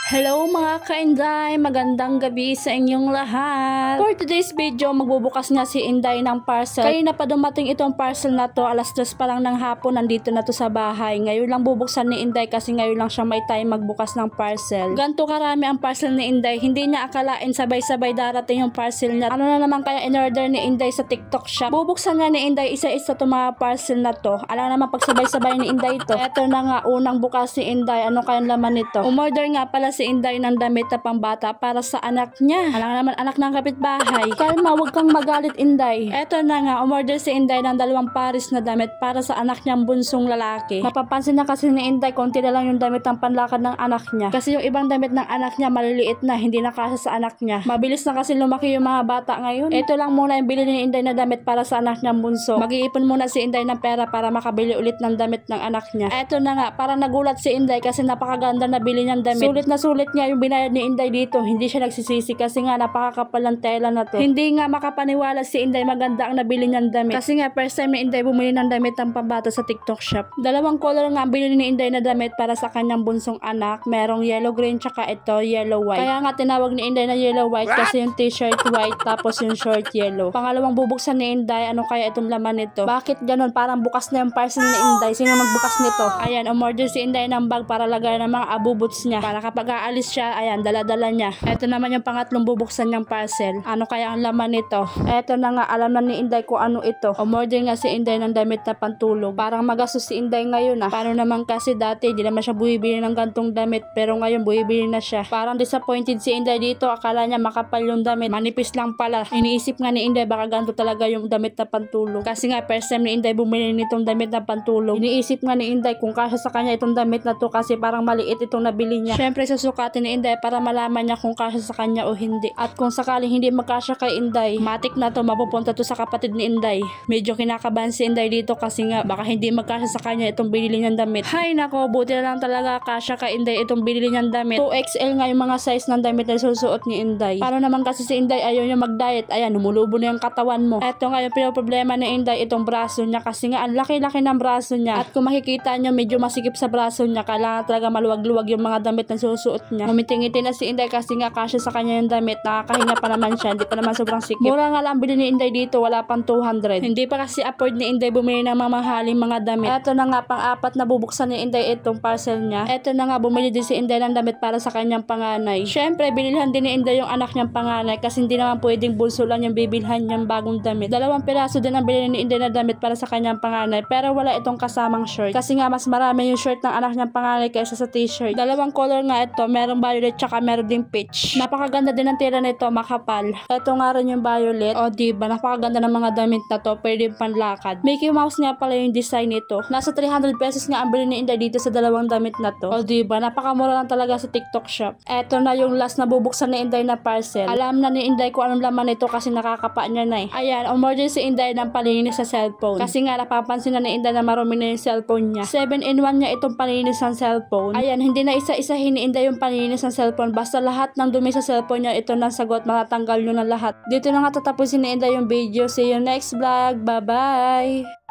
Hello mga ka-Inday! Magandang gabi sa inyong lahat! For today's video, magbubukas nga si Inday ng parcel. Kanina pa dumating itong parcel na to, alas 2 pa lang ng hapon, nandito na to sa bahay. Ngayon lang bubuksan ni Inday kasi ngayon lang siya may time magbukas ng parcel. Ganto karami ang parcel ni Inday, hindi niya akalain sabay-sabay darating yung parcel niya. Ano na naman kaya in-order ni Inday sa TikTok shop? Bubuksan nga ni Inday isa-isa to mga parcel na to. Alam naman pag sabay-sabay ni Inday to. Eto na nga, unang bukas si Inday. Ano kayang laman nito? Umorder nga pala si Inday ng damit na pambata para sa anak niya. Alam naman anak ng kapitbahay. Kalma, wag kang magalit Inday. Eto na nga, umorder si Inday ng 2 pares na damit para sa anak niyang bunsong lalaki. Mapapansin na kasi ni Inday konti na lang yung damit ng panlakad ng anak niya. Kasi yung ibang damit ng anak niya maliliit na, hindi na kasya sa anak niya. Mabilis na kasi lumaki yung mga bata ngayon. Ito lang muna yung bili ni Inday na damit para sa anak niyang bunso. Mag-iipon muna si Inday ng pera para makabili ulit ng damit ng anak niya. Eto na nga, parang nagulat si Inday kasi napakaganda na bili niyang damit. Sulit nga yung binayad ni Inday dito. Hindi siya nagsisisi kasi nga napakakapal ng tela na to. Hindi nga makapaniwala si Inday maganda ang nabili niyang damit. Kasi nga first time ni Inday bumili ng damit ng pambata sa TikTok shop. 2 color nga ang bili ni Inday na damit para sa kanyang bunsong anak. Merong yellow green tsaka ito yellow white. Kaya nga tinawag ni Inday na yellow white kasi yung t-shirt white tapos yung short yellow. Pangalawang bubuksan ni Inday, ano kaya itong laman nito? Bakit ganun? Parang bukas na yung parcel ni Inday. Sino magbukas nito? Ayan, umorder si Inday ng bag para lagay ng mga abubots niya. Para kapag aalis siya, ayan, dala-dala niya. Ito naman yung pangatlong bubuksan niyang parcel. Ano kaya ang laman nito? Ito na nga, alam na ni Inday kung ano ito. Umorder nga si Inday ng damit na pantulog. Parang magastos si Inday ngayon ah. Paano naman kasi dati, di naman siya buibili ng gantong damit. Pero ngayon, buibili na siya. Parang disappointed si Inday dito. Akala niya makapal yung damit. Manipis lang pala. Iniisip nga ni Inday baka ganito talaga yung damit na pantulog. Kasi nga, first time ni Inday bumili nitong damit na pantulog. Iniisip nga ni Inday kung kasya sa kanya itong damit na to kasi parang maliit itong nabili niya. Syempre, susukatin ni Inday para malaman niya kung kasya sa kanya o hindi. At kung sakaling hindi magkasya kay Inday, matik na to, mapupunta to sa kapatid ni Inday. Medyo kinakabahan si Inday dito kasi nga baka hindi magkasya sa kanya itong binili niyang damit. Hay nako, buti na lang talaga kasya kay Inday itong binili niyang damit. 2XL nga yung mga size ng damit na susuot ni Inday. Paano naman kasi si Inday ayaw niya mag-diet. Ayan, lumulubo na yung katawan mo. Eto nga yung problema ni Inday, itong braso niya kasi nga ang laki-laki ng braso niya. At kung makikita niyo medyo masikip sa braso niya, kailangan talaga maluwag-luwag yung mga damit na susuot niya. Ngiti na si Inday kasi nga kasya sa kanya yung damit. Nakakahinga pa naman siya. Hindi pa naman sobrang sikip. Mura nga lang bili ni Inday dito. Wala pang 200. Hindi pa kasi afford ni Inday bumili ng mamahaling mga damit. Eto na nga, pang-apat na bubuksan ni Inday itong parcel niya. Eto na nga, bumili din si Inday ng damit para sa kanyang panganay. Syempre, binilhan din ni Inday yung anak niyang panganay kasi hindi naman pwedeng bulso lang yung bibilhan niyang bagong damit. 2 piraso din ang bilhin ni Inday na damit para sa kanyang panganay. Pero wala itong kasamang shirt. Kasi nga, mas marami yung shirt ng anak niyang panganay kaysa sa t-shirt. 2 color nga ito. Merong violet tsaka meron ding peach. Napakaganda din ang tela nito, makapal. Ito nga rin yung violet. O diba, napakaganda ng mga damit na to. Pwede panlakad. Mickey Mouse nga pala yung design nito. Nasa 300 pesos nga ang bilhin ni Inday dito sa 2 damit na to. O diba, napakamura lang talaga sa TikTok shop. Ito na yung last na bubuksan ni Inday na parcel. Alam na ni Inday kung anong laman nito kasi nakakapa niya na eh. Ayan, umorder si Inday ng palinis sa cellphone. Kasi nga napapansin na ni Inday na marumi na yung cellphone niya. 7-in-1 niya itong palinis ng cellphone. Ayan, hindi na isa-isahin ni Inday yung palinis ng cellphone. Basta lahat ng dumi sa cellphone niya, ito na sagot, matatanggal nyo na lahat. Dito na nga tatapusin ni Inday yung video. See you next vlog. Bye-bye!